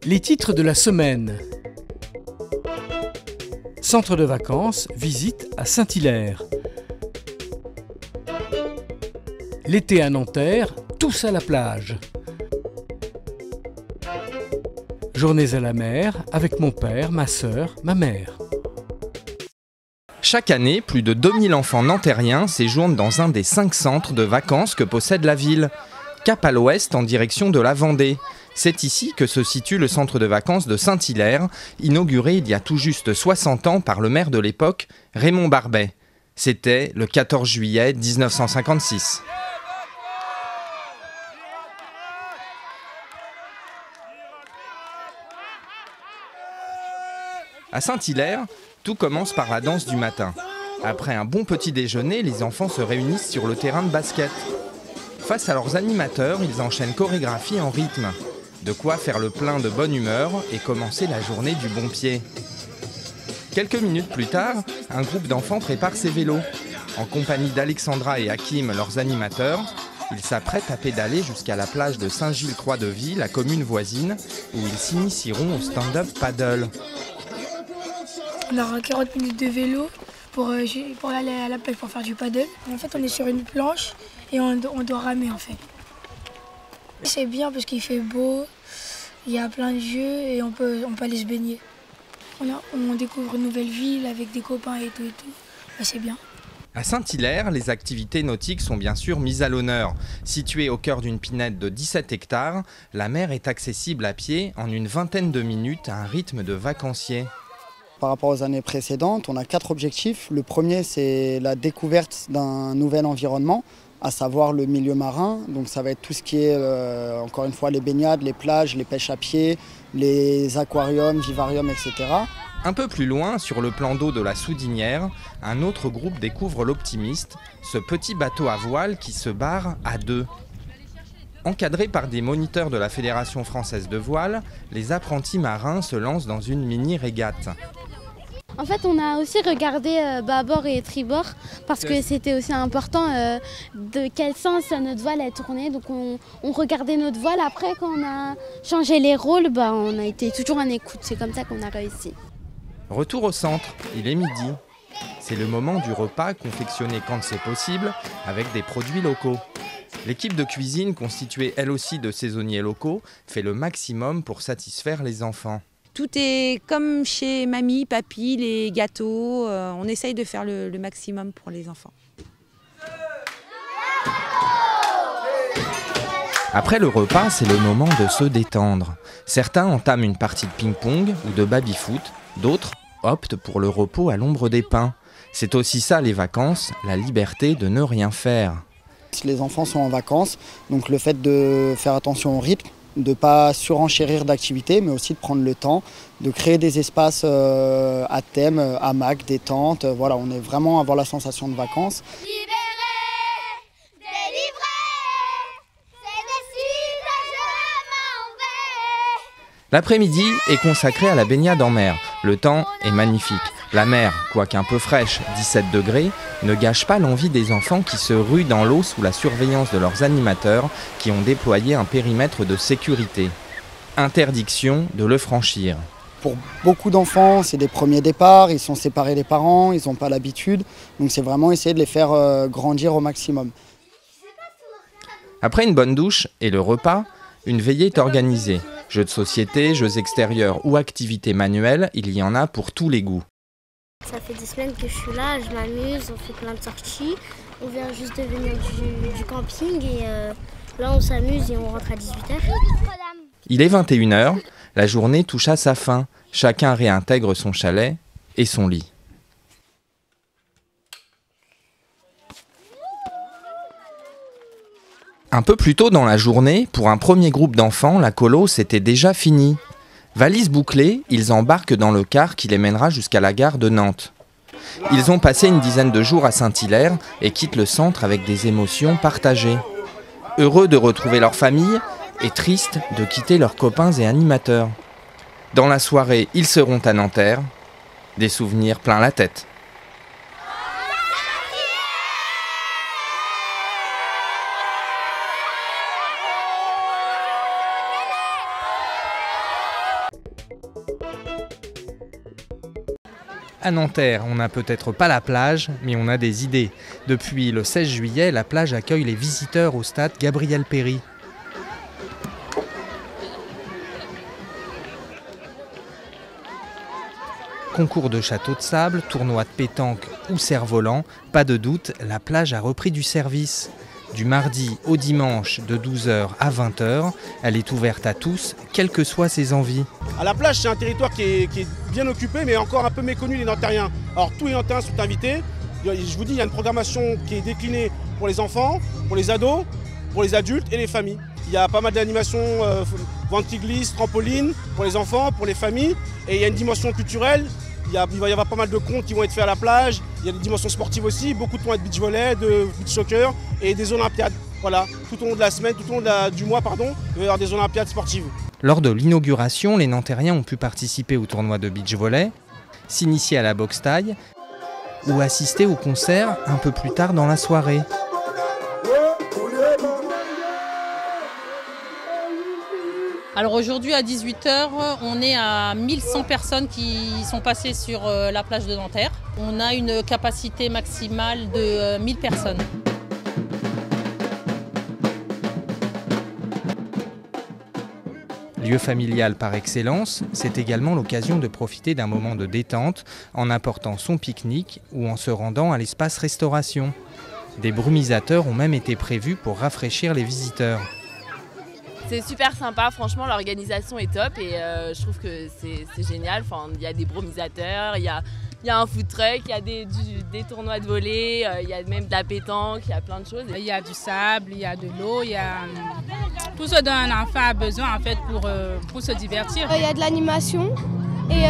Les titres de la semaine. Centre de vacances, visite à Saint-Hilaire. L'été à Nanterre, tous à la plage. Journées à la mer avec mon père, ma sœur, ma mère. Chaque année, plus de 2000 enfants nantériens séjournent dans un des 5 centres de vacances que possède la ville. Cap à l'ouest en direction de la Vendée. C'est ici que se situe le centre de vacances de Saint-Hilaire, inauguré il y a tout juste 60 ans par le maire de l'époque, Raymond Barbet. C'était le 14 juillet 1956. À Saint-Hilaire, tout commence par la danse du matin. Après un bon petit déjeuner, les enfants se réunissent sur le terrain de basket. Face à leurs animateurs, ils enchaînent chorégraphie en rythme. De quoi faire le plein de bonne humeur et commencer la journée du bon pied. Quelques minutes plus tard, un groupe d'enfants prépare ses vélos. En compagnie d'Alexandra et Hakim, leurs animateurs, ils s'apprêtent à pédaler jusqu'à la plage de Saint-Gilles-Croix-de-Vie, la commune voisine, où ils s'initieront au stand-up paddle. On aura 40 minutes de vélo pour aller à la plage pour faire du paddle. En fait, on est sur une planche et on doit ramer en fait. C'est bien parce qu'il fait beau, il y a plein de jeux et on peut aller se baigner. On découvre une nouvelle ville avec des copains et tout. C'est bien. À Saint-Hilaire, les activités nautiques sont bien sûr mises à l'honneur. Située au cœur d'une pinède de 17 hectares, la mer est accessible à pied en une vingtaine de minutes à un rythme de vacancier. Par rapport aux années précédentes, on a 4 objectifs. Le premier, c'est la découverte d'un nouvel environnement, à savoir le milieu marin. Donc ça va être tout ce qui est, encore une fois, les baignades, les plages, les pêches à pied, les aquariums, vivariums, etc. Un peu plus loin, sur le plan d'eau de la Soudinière, un autre groupe découvre l'Optimiste, ce petit bateau à voile qui se barre à 2. Encadrés par des moniteurs de la Fédération française de voile, les apprentis marins se lancent dans une mini-régate. En fait, on a aussi regardé bâbord et tribord parce que c'était aussi important de quel sens notre voile a tourné. Donc on regardait notre voile. Après, quand on a changé les rôles, on a été toujours en écoute. C'est comme ça qu'on a réussi. Retour au centre, il est midi. C'est le moment du repas confectionné quand c'est possible avec des produits locaux. L'équipe de cuisine, constituée elle aussi de saisonniers locaux, fait le maximum pour satisfaire les enfants. Tout est comme chez mamie, papy, les gâteaux. On essaye de faire le maximum pour les enfants. Après le repas, c'est le moment de se détendre. Certains entament une partie de ping-pong ou de baby-foot, d'autres optent pour le repos à l'ombre des pins. C'est aussi ça les vacances, la liberté de ne rien faire. Les enfants sont en vacances, donc le fait de faire attention au rythme, de ne pas surenchérir d'activités, mais aussi de prendre le temps, de créer des espaces à thème, hamac, détente. Voilà, on est vraiment à avoir la sensation de vacances. L'après-midi est consacré à la baignade en mer. Le temps est magnifique. La mer, quoiqu'un peu fraîche, 17 degrés, ne gâche pas l'envie des enfants qui se ruent dans l'eau sous la surveillance de leurs animateurs qui ont déployé un périmètre de sécurité. Interdiction de le franchir. Pour beaucoup d'enfants, c'est des premiers départs, ils sont séparés des parents, ils n'ont pas l'habitude. Donc c'est vraiment essayer de les faire grandir au maximum. Après une bonne douche et le repas, une veillée est organisée. Jeux de société, jeux extérieurs ou activités manuelles, il y en a pour tous les goûts. Ça fait 10 semaines que je suis là, je m'amuse, on fait plein de sorties. On vient juste de venir du camping et là on s'amuse et on rentre à 18h. Il est 21h, la journée touche à sa fin. Chacun réintègre son chalet et son lit. Un peu plus tôt dans la journée, pour un premier groupe d'enfants, la colo c'était déjà fini. Valise bouclée, ils embarquent dans le car qui les mènera jusqu'à la gare de Nantes. Ils ont passé une dizaine de jours à Saint-Hilaire et quittent le centre avec des émotions partagées. Heureux de retrouver leur famille et tristes de quitter leurs copains et animateurs. Dans la soirée, ils seront à Nanterre, des souvenirs plein la tête. À Nanterre, on n'a peut-être pas la plage, mais on a des idées. Depuis le 16 juillet, la plage accueille les visiteurs au stade Gabriel-Péri. Concours de château de sable, tournoi de pétanque ou cerf-volant, pas de doute, la plage a repris du service. Du mardi au dimanche de 12h à 20h, elle est ouverte à tous, quelles que soient ses envies. À la plage, c'est un territoire qui est bien occupé, mais encore un peu méconnu des Nantériens. Alors tous les Nantériens sont invités. Je vous dis, il y a une programmation qui est déclinée pour les enfants, pour les ados, pour les adultes et les familles. Il y a pas mal d'animations, vente qui glisse, trampoline pour les enfants, pour les familles. Et il y a une dimension culturelle. Il va y avoir pas mal de contes qui vont être faits à la plage. Il y a des dimensions sportives aussi. Beaucoup de tournois de beach volley, de beach soccer et des olympiades. Voilà, tout au long de la semaine, tout au long du mois, il va y avoir des olympiades sportives. Lors de l'inauguration, les Nantériens ont pu participer au tournoi de beach volley, s'initier à la boxe taille ou assister au concert un peu plus tard dans la soirée. Alors aujourd'hui à 18h, on est à 1100 personnes qui sont passées sur la plage de Nanterre. On a une capacité maximale de 1000 personnes. Lieu familial par excellence, c'est également l'occasion de profiter d'un moment de détente en apportant son pique-nique ou en se rendant à l'espace restauration. Des brumisateurs ont même été prévus pour rafraîchir les visiteurs. C'est super sympa, franchement l'organisation est top et je trouve que c'est génial. Enfin, il y a des brumisateurs, il y a un food truck, il y a des tournois de volley, il y a même de la pétanque, il y a plein de choses. Il y a du sable, il y a de l'eau, il y a tout ce dont un enfant a besoin en fait pour se divertir. Il y a de l'animation et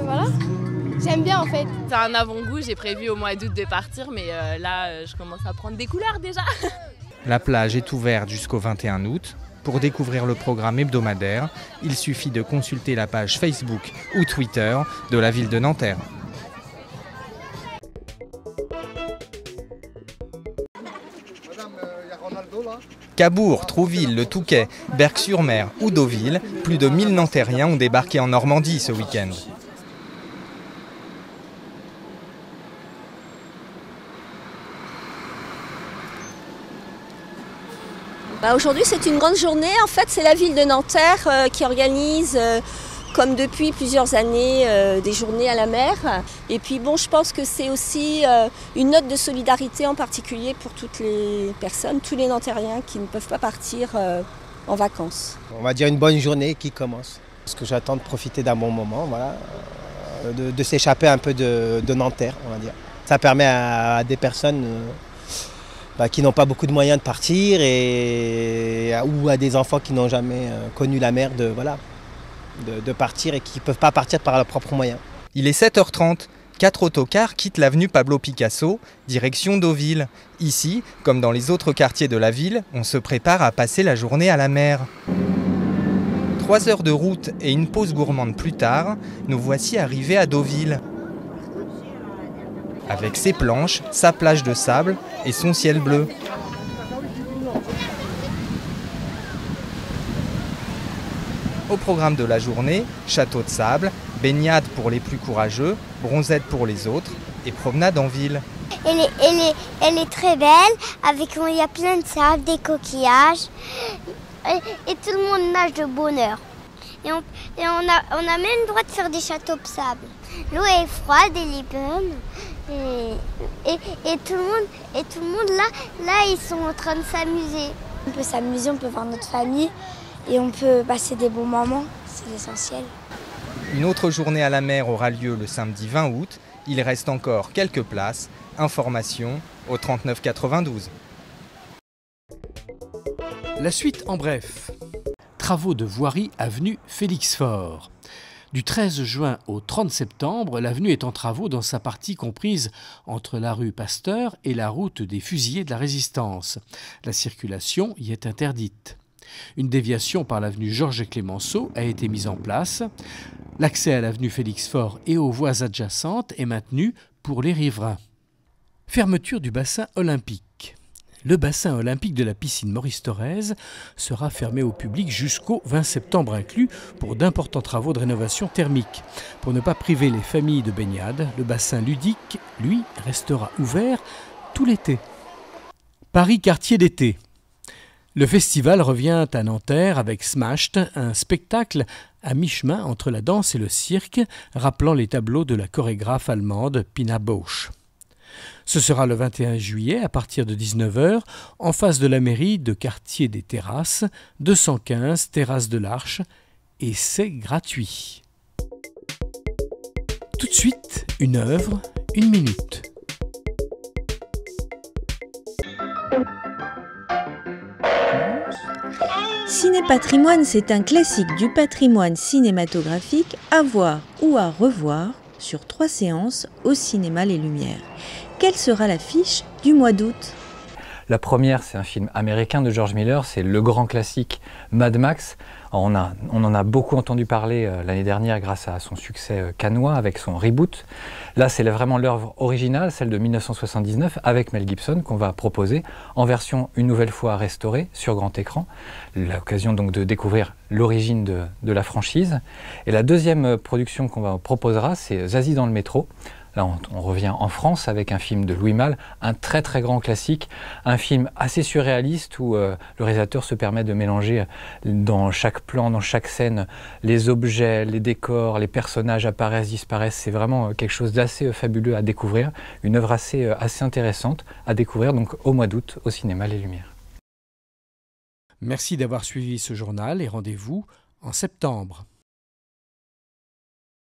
voilà, j'aime bien en fait. C'est un avant-goût, j'ai prévu au mois d'août de partir mais là je commence à prendre des couleurs déjà. La plage est ouverte jusqu'au 21 août. Pour découvrir le programme hebdomadaire, il suffit de consulter la page Facebook ou Twitter de la ville de Nanterre. Cabourg, Trouville, Le Touquet, Berck-sur-Mer ou Deauville, plus de 1000 Nantériens ont débarqué en Normandie ce week-end. Aujourd'hui, c'est une grande journée. En fait, c'est la ville de Nanterre qui organise, comme depuis plusieurs années, des journées à la mer. Et puis, bon, je pense que c'est aussi une note de solidarité en particulier pour toutes les personnes, tous les Nantériens qui ne peuvent pas partir en vacances. On va dire une bonne journée qui commence. Parce que j'attends de profiter d'un bon moment, voilà, de s'échapper un peu de Nanterre, on va dire. Ça permet à des personnes qui n'ont pas beaucoup de moyens de partir ou à des enfants qui n'ont jamais connu la mer de partir et qui ne peuvent pas partir par leurs propres moyens. Il est 7h30. 4 autocars quittent l'avenue Pablo Picasso, direction Deauville. Ici, comme dans les autres quartiers de la ville, on se prépare à passer la journée à la mer. 3 heures de route et une pause gourmande plus tard, nous voici arrivés à Deauville. Avec ses planches, sa plage de sable et son ciel bleu. Au programme de la journée, château de sable, baignade pour les plus courageux, bronzette pour les autres et promenade en ville. Elle est très belle, il y a plein de sable, des coquillages et tout le monde nage de bonheur. Et on a même le droit de faire des châteaux de sable. L'eau est froide, elle est bonne. Et tout le monde là, ils sont en train de s'amuser. On peut s'amuser, on peut voir notre famille et on peut passer des bons moments, c'est l'essentiel. Une autre journée à la mer aura lieu le samedi 20 août. Il reste encore quelques places. Information au 39 92. La suite en bref. Travaux de voirie avenue Félix Faure. Du 13 juin au 30 septembre, l'avenue est en travaux dans sa partie comprise entre la rue Pasteur et la route des Fusillés de la Résistance. La circulation y est interdite. Une déviation par l'avenue Georges Clémenceau a été mise en place. L'accès à l'avenue Félix Faure et aux voies adjacentes est maintenu pour les riverains. Fermeture du bassin olympique. le bassin olympique de la piscine Maurice Thorez sera fermé au public jusqu'au 20 septembre inclus pour d'importants travaux de rénovation thermique. Pour ne pas priver les familles de baignade, le bassin ludique, lui, restera ouvert tout l'été. Paris quartier d'été. Le festival revient à Nanterre avec Smashed, un spectacle à mi-chemin entre la danse et le cirque, rappelant les tableaux de la chorégraphe allemande Pina Bausch. Ce sera le 21 juillet à partir de 19 h en face de la mairie de Quartier des Terrasses, 215 Terrasse de l'Arche, et c'est gratuit. Tout de suite, une œuvre, une minute. Ciné-Patrimoine, c'est un classique du patrimoine cinématographique à voir ou à revoir sur 3 séances au cinéma Les Lumières. Quelle sera l'affiche du mois d'août ? La première, c'est un film américain de George Miller, c'est le grand classique Mad Max. On en a beaucoup entendu parler l'année dernière grâce à son succès cannois avec son reboot. Là, c'est vraiment l'œuvre originale, celle de 1979, avec Mel Gibson, qu'on va proposer en version une nouvelle fois restaurée sur grand écran. L'occasion donc de découvrir l'origine de la franchise. Et la deuxième production qu'on proposera, c'est Zazie dans le métro. Là, on revient en France avec un film de Louis Malle, un très très grand classique, un film assez surréaliste où le réalisateur se permet de mélanger dans chaque plan, dans chaque scène, les objets, les décors, les personnages apparaissent, disparaissent. C'est vraiment quelque chose d'assez fabuleux à découvrir, une œuvre assez intéressante à découvrir donc au mois d'août au cinéma Les Lumières. Merci d'avoir suivi ce journal et rendez-vous en septembre.